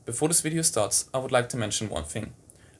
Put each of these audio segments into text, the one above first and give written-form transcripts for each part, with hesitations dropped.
Before this video starts, I would like to mention one thing.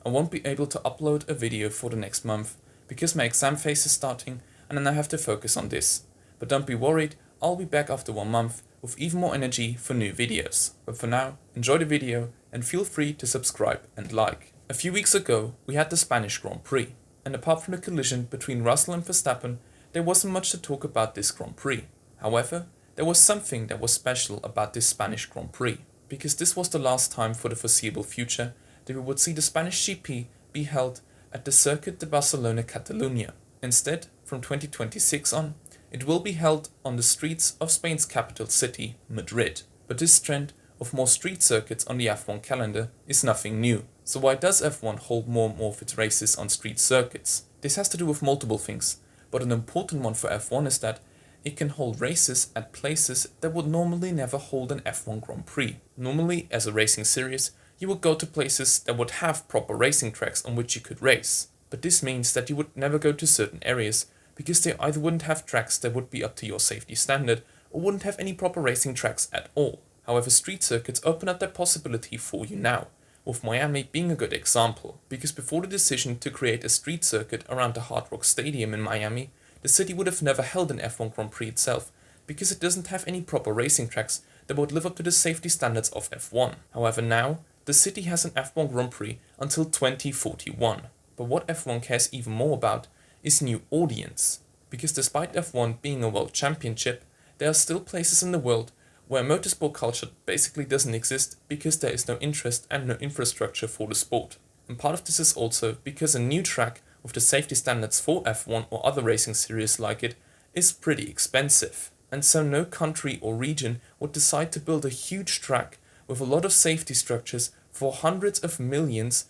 I won't be able to upload a video for the next month because my exam phase is starting and then I have to focus on this. But don't be worried, I'll be back after 1 month with even more energy for new videos. But for now, enjoy the video and feel free to subscribe and like. A few weeks ago, we had the Spanish Grand Prix, and apart from the collision between Russell and Verstappen, there wasn't much to talk about this Grand Prix. However, there was something that was special about this Spanish Grand Prix, because this was the last time for the foreseeable future that we would see the Spanish GP be held at the Circuit de Barcelona, Catalunya. Instead, from 2026 on, it will be held on the streets of Spain's capital city, Madrid. But this trend of more street circuits on the F1 calendar is nothing new. So why does F1 hold more and more of its races on street circuits? This has to do with multiple things, but an important one for F1 is that it can hold races at places that would normally never hold an F1 Grand Prix. Normally, as a racing series, you would go to places that would have proper racing tracks on which you could race. But this means that you would never go to certain areas because they either wouldn't have tracks that would be up to your safety standard or wouldn't have any proper racing tracks at all. However, street circuits open up that possibility for you now, with Miami being a good example, because before the decision to create a street circuit around the Hard Rock Stadium in Miami, the city would have never held an F1 Grand Prix itself, because it doesn't have any proper racing tracks that would live up to the safety standards of F1. However, now, the city has an F1 Grand Prix until 2041. But what F1 cares even more about is new audience, because despite F1 being a world championship, there are still places in the world where motorsport culture basically doesn't exist because there is no interest and no infrastructure for the sport. And part of this is also because a new track with the safety standards for F1 or other racing series like it is pretty expensive. And so no country or region would decide to build a huge track with a lot of safety structures for hundreds of millions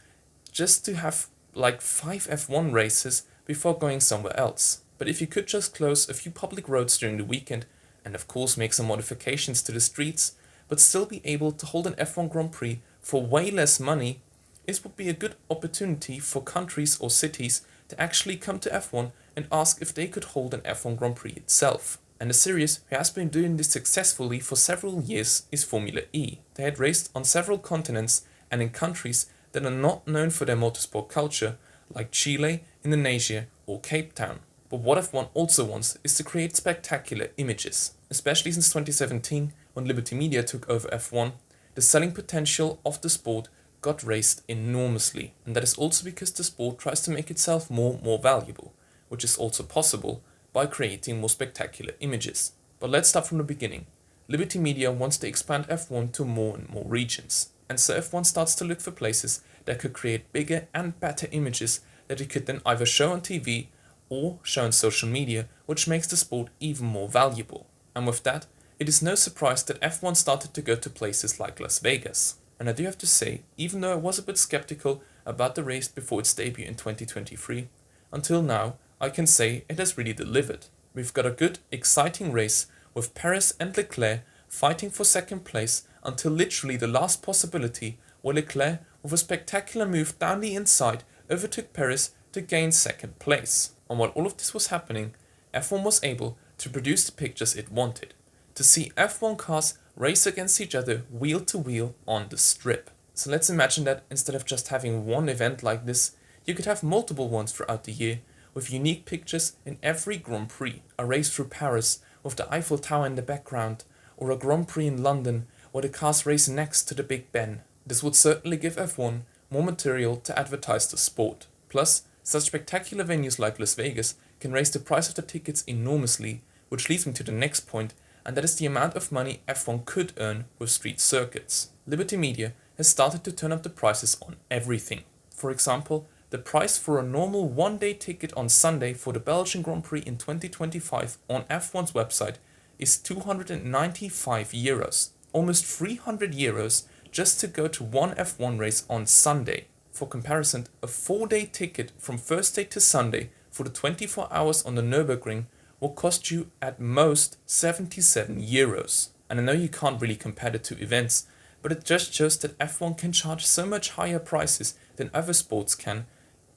just to have like 5 F1 races before going somewhere else. But if you could just close a few public roads during the weekend and of course make some modifications to the streets, but still be able to hold an F1 Grand Prix for way less money, this would be a good opportunity for countries or cities to actually come to F1 and ask if they could hold an F1 Grand Prix itself. And the series who has been doing this successfully for several years is Formula E. They had raced on several continents and in countries that are not known for their motorsport culture, like Chile, Indonesia or Cape Town. But what F1 also wants is to create spectacular images. Especially since 2017, when Liberty Media took over F1, the selling potential of the sport got raised enormously. And that is also because the sport tries to make itself more valuable, which is also possible by creating more spectacular images. But let's start from the beginning. Liberty Media wants to expand F1 to more and more regions. And so F1 starts to look for places that could create bigger and better images that it could then either show on TV or show on social media, which makes the sport even more valuable. And with that, it is no surprise that F1 started to go to places like Las Vegas. And I do have to say, even though I was a bit skeptical about the race before its debut in 2023, until now, I can say it has really delivered. We've got a good, exciting race with Perez and Leclerc fighting for second place until literally the last possibility, where Leclerc, with a spectacular move down the inside, overtook Perez to gain second place. And while all of this was happening, F1 was able to produce the pictures it wanted, to see F1 cars race against each other wheel to wheel on the strip. So let's imagine that instead of just having one event like this, you could have multiple ones throughout the year, with unique pictures in every Grand Prix. A race through Paris with the Eiffel Tower in the background, or a Grand Prix in London where the cars race next to the Big Ben. This would certainly give F1 more material to advertise the sport. Plus, such spectacular venues like Las Vegas can raise the price of the tickets enormously, which leads me to the next point, and that is the amount of money F1 could earn with street circuits. Liberty Media has started to turn up the prices on everything. For example, the price for a normal one-day ticket on Sunday for the Belgian Grand Prix in 2025 on F1's website is €295, almost €300 just to go to one F1 race on Sunday. For comparison, a 4-day ticket from Thursday to Sunday for the 24 hours on the Nürburgring will cost you at most €77. And I know you can't really compare the two events, but it just shows that F1 can charge so much higher prices than other sports can,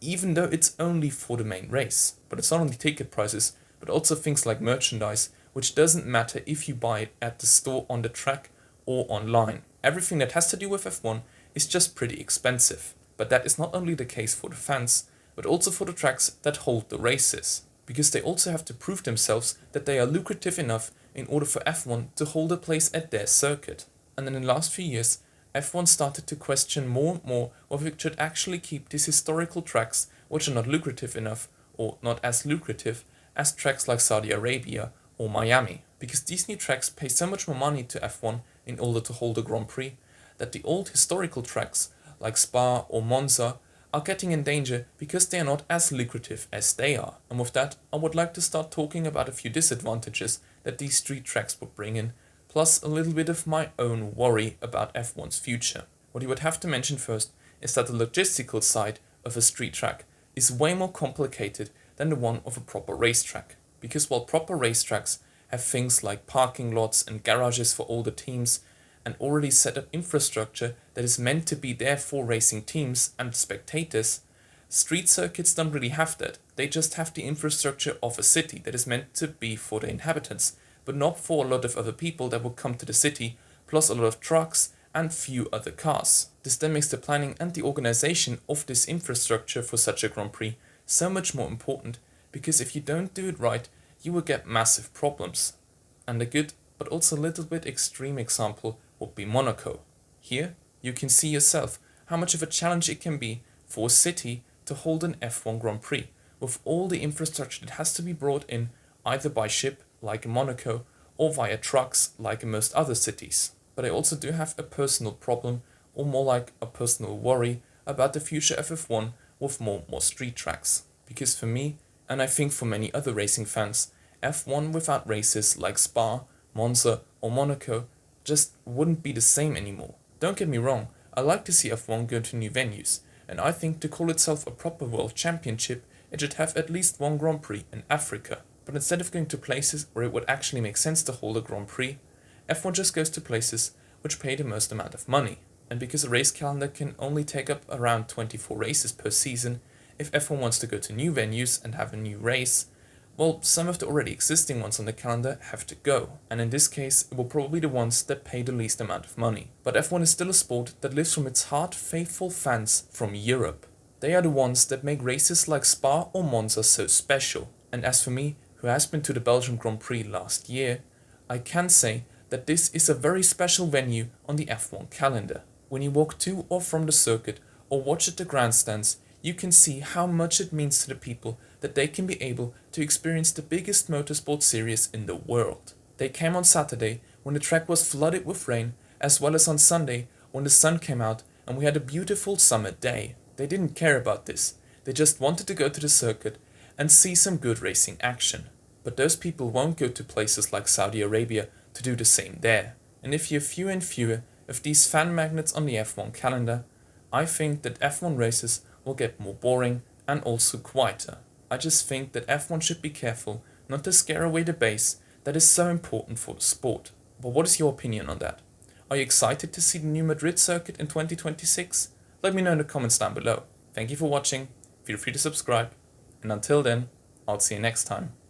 even though it's only for the main race. But it's not only ticket prices, but also things like merchandise, which doesn't matter if you buy it at the store on the track or online. Everything that has to do with F1 is just pretty expensive. But that is not only the case for the fans, but also for the tracks that hold the races, because they also have to prove themselves that they are lucrative enough in order for F1 to hold a place at their circuit. And in the last few years, F1 started to question more and more whether it should actually keep these historical tracks which are not lucrative enough, or not as lucrative as tracks like Saudi Arabia or Miami, because these new tracks pay so much more money to F1 in order to hold a Grand Prix that the old historical tracks like Spa or Monza are getting in danger because they are not as lucrative as they are. And with that, I would like to start talking about a few disadvantages that these street tracks would bring in, plus a little bit of my own worry about F1's future. What you would have to mention first is that the logistical side of a street track is way more complicated than the one of a proper racetrack. Because while proper racetracks have things like parking lots and garages for all the teams, and already set up infrastructure that is meant to be there for racing teams and spectators, street circuits don't really have that. They just have the infrastructure of a city that is meant to be for the inhabitants, but not for a lot of other people that will come to the city, plus a lot of trucks and few other cars. This then makes the planning and the organization of this infrastructure for such a Grand Prix so much more important, because if you don't do it right, you will get massive problems. And a good, but also a little bit extreme example would be Monaco. Here, you can see yourself how much of a challenge it can be for a city to hold an F1 Grand Prix, with all the infrastructure that has to be brought in either by ship, like in Monaco, or via trucks, like in most other cities. But I also do have a personal problem, or more like a personal worry, about the future of F1 with more and more street tracks. Because for me, and I think for many other racing fans, F1 without races like Spa, Monza or Monaco just wouldn't be the same anymore. Don't get me wrong, I like to see F1 go to new venues, and I think to call itself a proper world championship, it should have at least one Grand Prix in Africa. But instead of going to places where it would actually make sense to hold a Grand Prix, F1 just goes to places which pay the most amount of money. And because a race calendar can only take up around 24 races per season, if F1 wants to go to new venues and have a new race, well, some of the already existing ones on the calendar have to go, and in this case, it will probably be the ones that pay the least amount of money. But F1 is still a sport that lives from its hard, faithful fans from Europe. They are the ones that make races like Spa or Monza so special. And as for me, who has been to the Belgian Grand Prix last year, I can say that this is a very special venue on the F1 calendar. When you walk to or from the circuit or watch at the grandstands, you can see how much it means to the people that they can be able to experience the biggest motorsport series in the world. They came on Saturday when the track was flooded with rain, as well as on Sunday when the sun came out and we had a beautiful summer day. They didn't care about this, they just wanted to go to the circuit and see some good racing action. But those people won't go to places like Saudi Arabia to do the same there. And if you have fewer and fewer of these fan magnets on the F1 calendar, I think that F1 races will get more boring and also quieter. I just think that F1 should be careful not to scare away the base that is so important for the sport. But what is your opinion on that? Are you excited to see the new Madrid circuit in 2026? Let me know in the comments down below. Thank you for watching, feel free to subscribe, and until then, I'll see you next time.